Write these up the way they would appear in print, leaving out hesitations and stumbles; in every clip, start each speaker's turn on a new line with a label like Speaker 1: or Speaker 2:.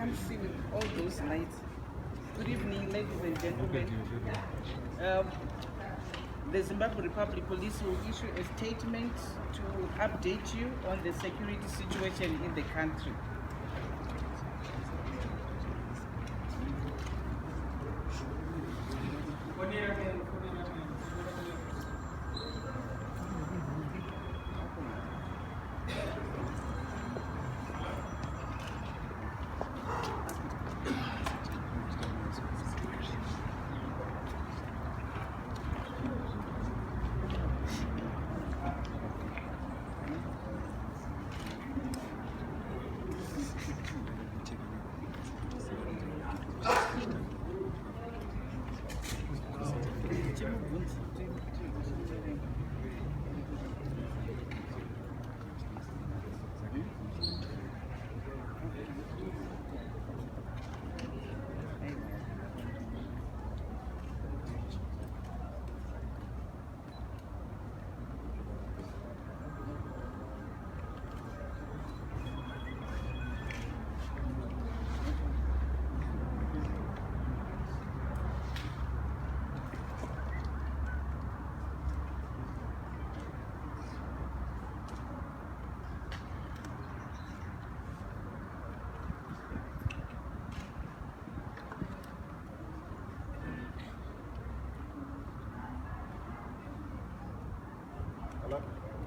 Speaker 1: can't see with all those lights. Good evening, ladies and gentlemen. The Zimbabwe Republic Police will issue a statement to update you on the security situation in the country.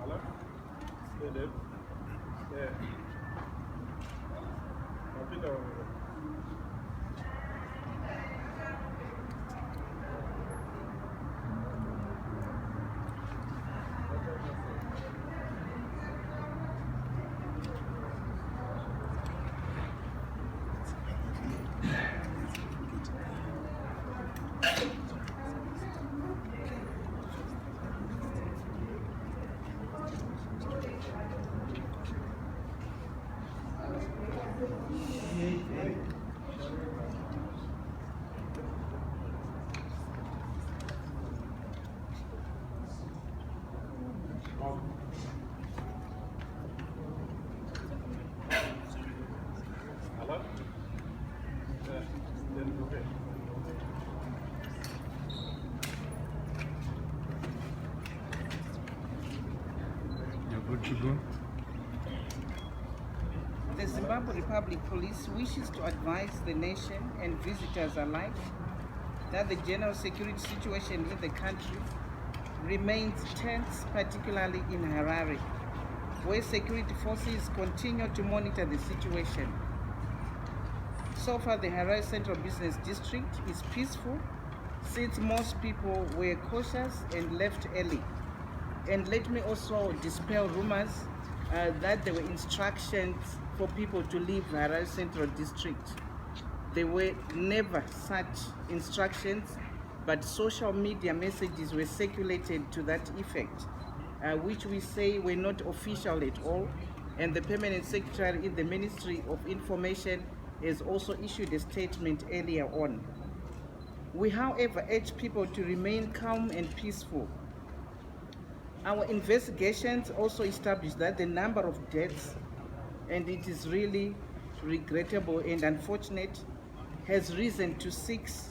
Speaker 2: Hello? Hey, Dave. Yeah. Hello? Yeah. Then go ahead.
Speaker 3: You're good to go.
Speaker 1: The Zimbabwe Republic Police wishes to advise the nation and visitors alike that the general security situation in the country remains tense, particularly in Harare, where security forces continue to monitor the situation. So far, the Harare Central Business District is peaceful since most people were cautious and left early. And let me also dispel rumors that there were instructions for people to leave Harare Central District. There were never such instructions, but social media messages were circulated to that effect, which we say were not official at all. And the Permanent Secretary in the Ministry of Information has also issued a statement earlier on. We, however, urge people to remain calm and peaceful. Our investigations also established that the number of deaths, and it is really regrettable and unfortunate, has risen to 6,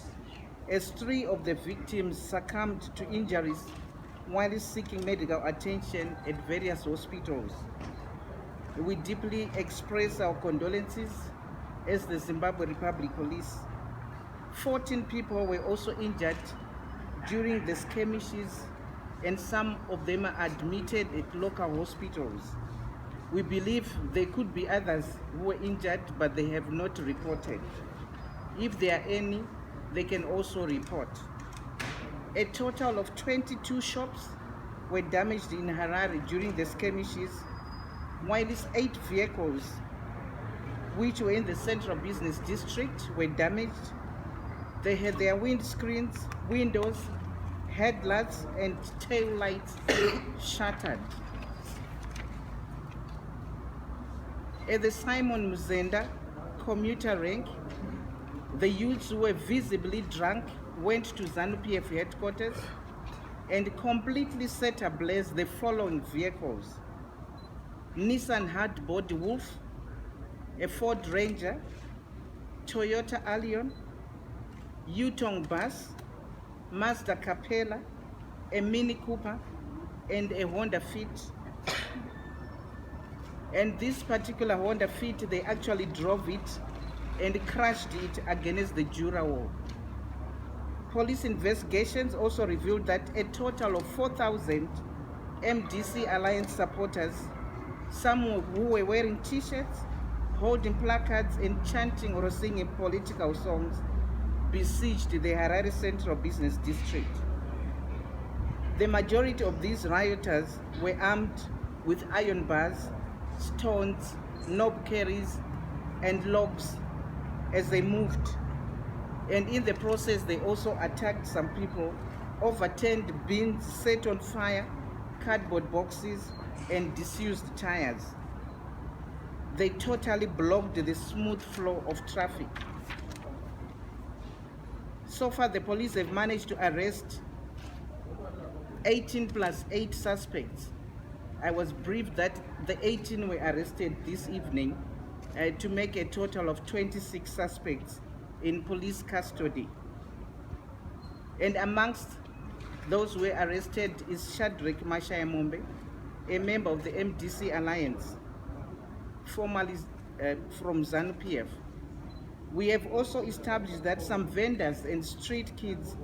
Speaker 1: as 3 of the victims succumbed to injuries while seeking medical attention at various hospitals. We deeply express our condolences as the Zimbabwe Republic Police. 14 people were also injured during the skirmishes, and some of them are admitted at local hospitals. We believe there could be others who were injured, but they have not reported. If there are any, they can also report. A total of 22 shops were damaged in Harare during the skirmishes, while 8 vehicles, which were in the Central Business District, were damaged. They had their windscreens, windows, headlights, and tail lights shattered. At the Simon Muzenda commuter rank, the youths who were visibly drunk went to ZANU-PF headquarters and completely set ablaze the following vehicles: Nissan Hardboard Wolf, a Ford Ranger, Toyota Allion, Yutong bus, Mazda Capella, a Mini Cooper, and a Honda Fit. And this particular Honda Fit, they actually drove it and crashed it against the Jura wall. Police investigations also revealed that a total of 4,000 MDC Alliance supporters, some who were wearing t-shirts, holding placards and chanting or singing political songs, besieged the Harare Central Business District. The majority of these rioters were armed with iron bars, stones, knob carries, and logs as they moved. And in the process, they also attacked some people, overturned bins, set on fire, cardboard boxes, and disused tires. They totally blocked the smooth flow of traffic. So far, the police have managed to arrest 18 plus 8 suspects. I was briefed that the 18 were arrested this evening to make a total of 26 suspects in police custody. And amongst those who were arrested is Shadrach Mashayamombe, a member of the MDC Alliance, formerly from ZANU-PF. We have also established that some vendors and street kids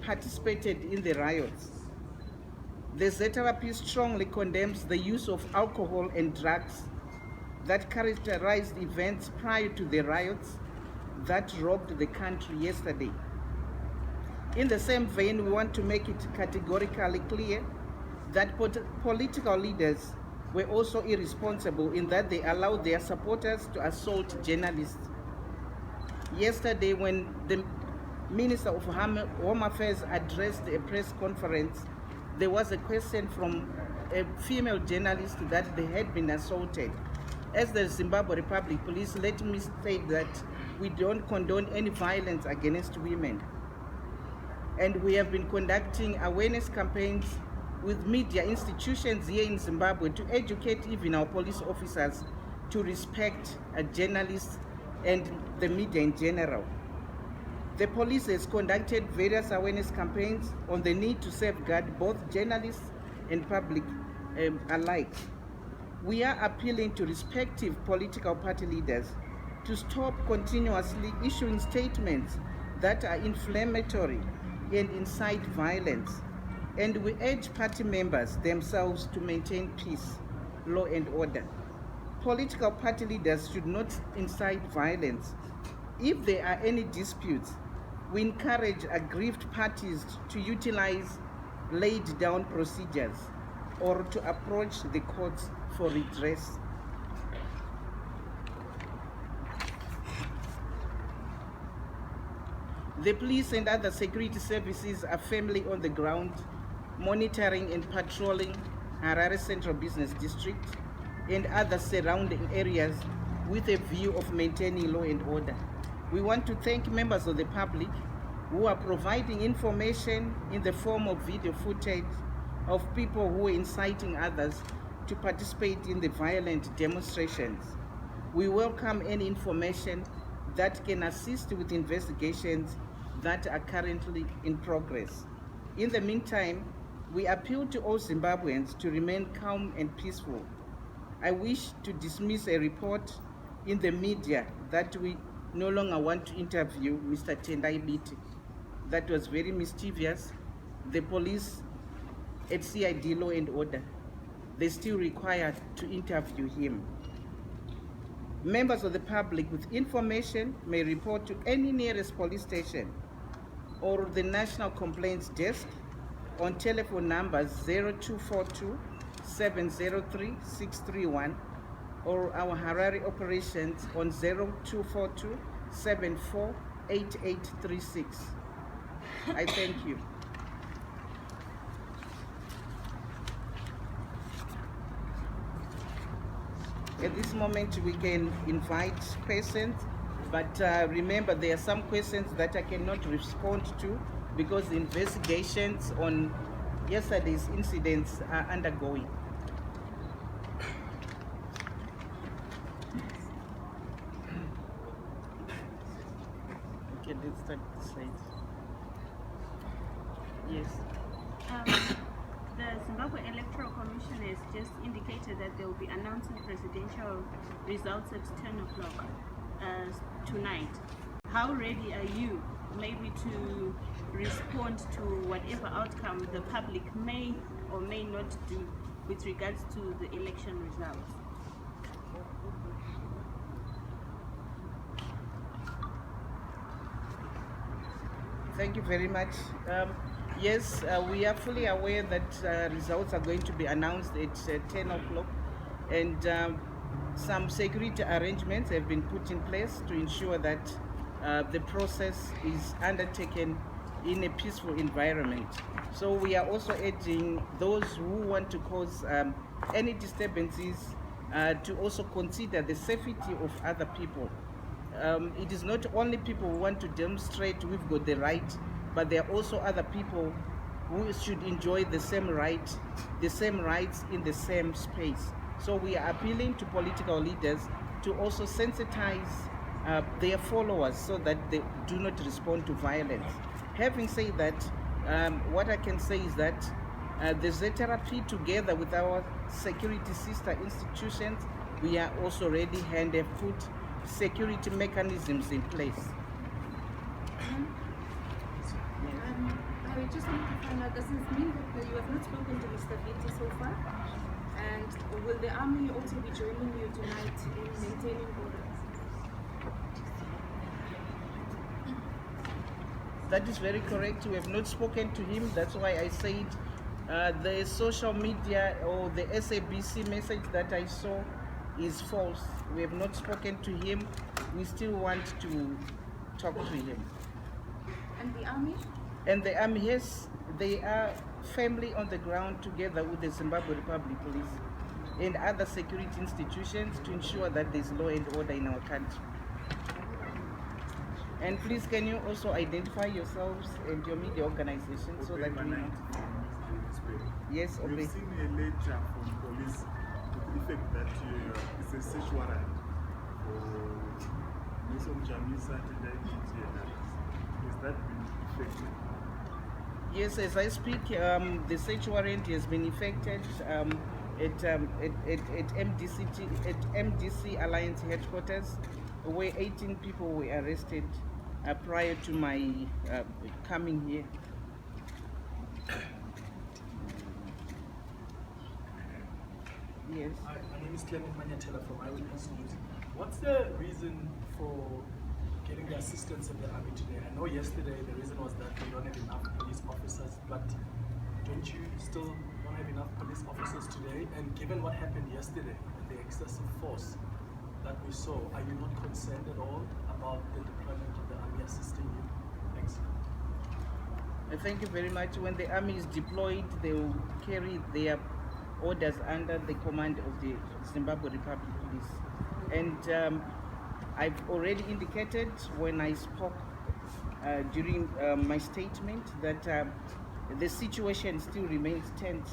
Speaker 1: participated in the riots. The ZRP strongly condemns the use of alcohol and drugs that characterized events prior to the riots that robbed the country yesterday. In the same vein, we want to make it categorically clear that political leaders were also irresponsible in that they allowed their supporters to assault journalists. Yesterday, when the Minister of Home Affairs addressed a press conference, there was a question from a female journalist that they had been assaulted. As the Zimbabwe Republic Police, let me state that we don't condone any violence against women. And we have been conducting awareness campaigns with media institutions here in Zimbabwe to educate even our police officers to respect journalists and the media in general. The police has conducted various awareness campaigns on the need to safeguard both journalists and public alike. We are appealing to respective political party leaders to stop continuously issuing statements that are inflammatory and incite violence. And we urge party members themselves to maintain peace, law and order. Political party leaders should not incite violence. If there are any disputes, we encourage aggrieved parties to utilize laid down procedures or to approach the courts for redress. The police and other security services are firmly on the ground, monitoring and patrolling Harare Central Business District and other surrounding areas with a view of maintaining law and order. We want to thank members of the public who are providing information in the form of video footage of people who are inciting others to participate in the violent demonstrations. We welcome any information that can assist with investigations that are currently in progress. In the meantime, we appeal to all Zimbabweans to remain calm and peaceful. I wish to dismiss a report in the media that we no longer want to interview Mr. Tendai Biti. That was very mischievous. The police at CID Law and Order, they still require to interview him. Members of the public with information may report to any nearest police station or the National Complaints Desk on telephone numbers 0242 703 631 or our Harare operations on 0242 74 8836. I thank you. At this moment, we can invite questions, but remember there are some questions that I cannot respond to because the investigations on yesterday's incidents are undergoing. let's start this side. Yes.
Speaker 4: The Zimbabwe Electoral Commission has just indicated that they will be announcing presidential results at 10 o'clock tonight. How ready are you maybe to respond to whatever outcome the public may or may not do with regards to the election results?
Speaker 1: Thank you very much. Yes, we are fully aware that results are going to be announced at 10 o'clock, and some security arrangements have been put in place to ensure that the process is undertaken in a peaceful environment. So we are also urging those who want to cause any disturbances to also consider the safety of other people. It is not only people who want to demonstrate we've got the right, but there are also other people who should enjoy the same rights in the same space. So we are appealing to political leaders to also sensitize their followers so that they do not respond to violence. Having said that, what I can say is that the ZRP, together with our security sister institutions, we are also ready and have put security mechanisms in place.
Speaker 5: I just want to find out, does this mean that you have not spoken to Mr. Viti so far? And will the army also be joining you tonight in maintaining order?
Speaker 1: That is very correct. We have not spoken to him. That's why I said the social media or the SABC message that I saw is false. We have not spoken to him. We still want to talk to him.
Speaker 5: And the army?
Speaker 1: And the army, yes, they are firmly on the ground together with the Zimbabwe Republic Police and other security institutions to ensure that there is law and order in our country. And please, can you also identify yourselves and your media organization so that we know? Yes,
Speaker 2: We've
Speaker 1: Obey.
Speaker 2: seen a letter from police to the effect that it's a search warrant for Mason Jamisa today. Has that been effected?
Speaker 1: Yes, as I speak, the search warrant has been effected at MDC Alliance headquarters, where 18 people were arrested prior to my coming here. Yes.
Speaker 6: Hi, my name is Clement Manyatela from Eyewitness News. What's the reason for getting the assistance of the army today? I know yesterday the reason was that we don't have enough police officers, but don't you still don't have enough police officers today? And given what happened yesterday and the excessive force that we saw, are you not concerned at all about the deployment of the army assisting you? Thanks.
Speaker 1: Thank you very much. When the army is deployed, they will carry their orders under the command of the Zimbabwe Republic Police. And I've already indicated when I spoke during my statement that the situation still remains tense,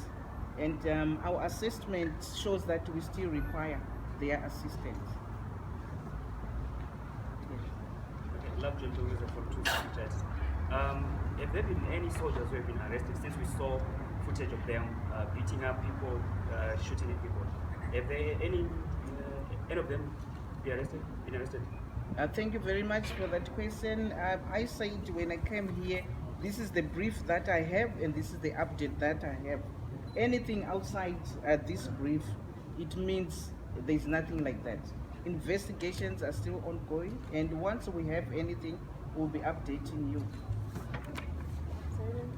Speaker 1: and our assessment shows that we still require their assistance.
Speaker 7: Okay, love gentlemen from two distributors. Have there been any soldiers who have been arrested since we saw footage of them beating up people, shooting at people? Have there any of them been arrested?
Speaker 1: Thank you very much for that question. I said when I came here, this is the brief that I have and this is the update that I have. Anything outside this brief, it means there's nothing like that. Investigations are still ongoing, and once we have anything, we'll be updating you.
Speaker 8: Sergeant,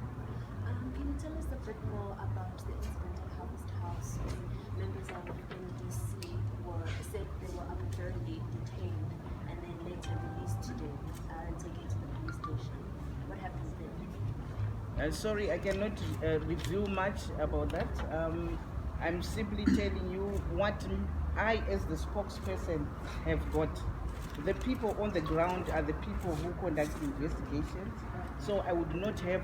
Speaker 8: can you tell us a bit more about the incident at Harvest House when members of NDC said they were arbitrarily detained and then later released today and taken to the police station? What happened then?
Speaker 1: Sorry, I cannot reveal much about that. I'm simply telling you what I, as the spokesperson, have got. The people on the ground are the people who conduct investigations, so I would not have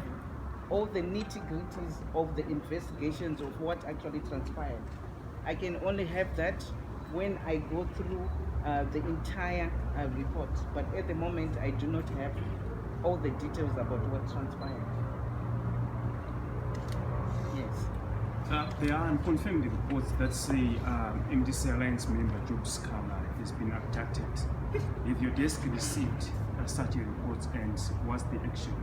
Speaker 1: all the nitty-gritties of the investigations of what actually transpired. I can only have that when I go through the entire report, but at the moment I do not have all the details about what transpired. Yes.
Speaker 9: There are unconfirmed reports that say MDC Alliance member Job Scala has been abducted. If your desk received such a report, and what's the action?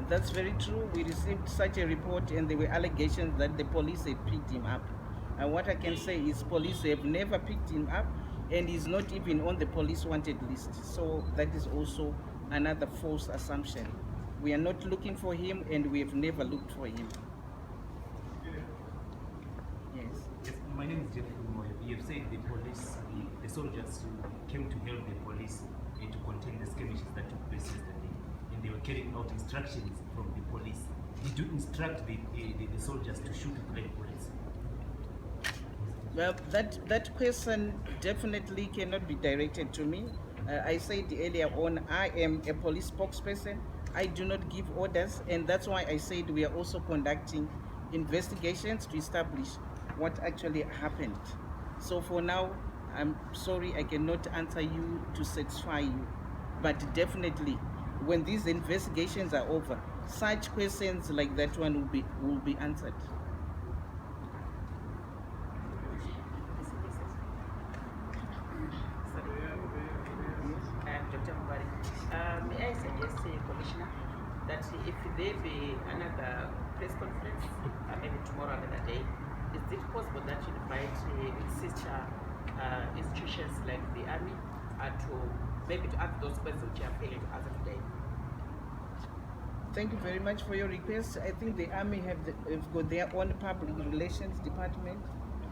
Speaker 1: That's very true. We received such a report, and there were allegations that the police had picked him up. And what I can say is police have never picked him up, and he's not even on the police wanted list. So that is also another false assumption. We are not looking for him, and we have never looked for him. Yes.
Speaker 10: Yes, my name is Jeff Moyo. You have said the police, the soldiers who came to help the police to contain the skirmishes that took place yesterday, and they were carrying out instructions from the police. Did you instruct the soldiers to shoot the police?
Speaker 1: Well, that question definitely cannot be directed to me. I said earlier on, I am a police spokesperson. I do not give orders, and that's why I said we are also conducting investigations to establish what actually happened. So for now, I'm sorry I cannot answer you to satisfy you, but definitely when these investigations are over, such questions like that one will be answered.
Speaker 11: Dr. Mbari, may I suggest, Commissioner, that if there be another press conference, maybe tomorrow, another day, is it possible that you invite sister institutions like the Army to maybe to ask those questions which are failing to answer today?
Speaker 1: Thank you very much for your request. I think the Army have got their own public relations department,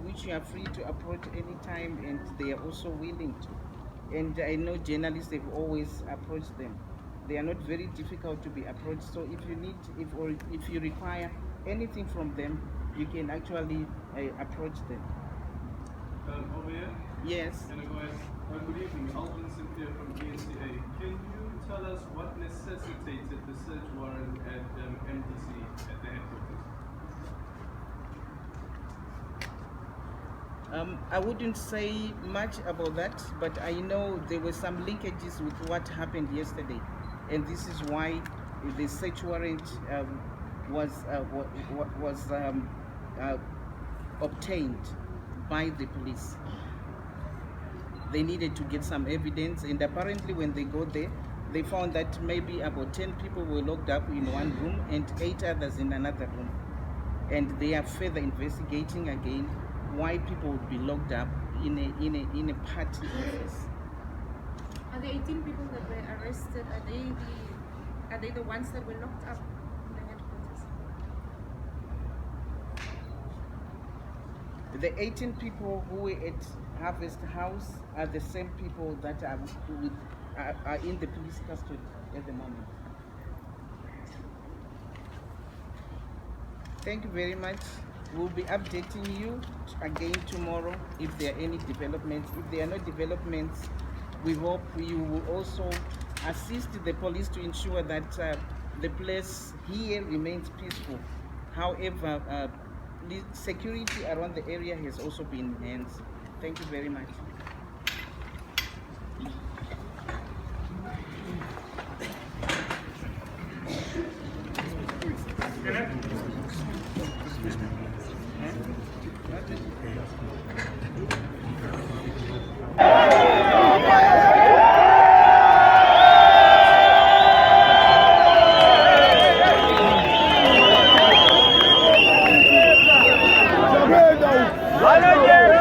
Speaker 1: which you are free to approach anytime, and they are also willing to. And I know journalists have always approached them. They are not very difficult to be approached. So if you need, if you require anything from them, you can actually approach them.
Speaker 12: Over here?
Speaker 1: Yes.
Speaker 12: Can I go ahead? Good evening, Alvin Cynthia from GNCA. Can you tell us what necessitated the search warrant at MDC at the headquarters?
Speaker 1: I wouldn't say much about that, but I know there were some linkages with what happened yesterday, and this is why the search warrant was obtained by the police. They needed to get some evidence, and apparently when they got there, they found that maybe about 10 people were locked up in one room and 8 others in another room. And they are further investigating again why people would be locked up in a party office.
Speaker 5: Are the 18 people that were arrested, are they the ones that were locked up in the headquarters?
Speaker 1: The 18 people who were at Harvest House are the same people that are in the police custody at the moment. Thank you very much. We'll be updating you again tomorrow if there are any developments. If there are no developments, we hope you will also assist the police to ensure that the place here remains peaceful. However, the security around the area has also been enhanced. Thank you very much.
Speaker 13: Vale,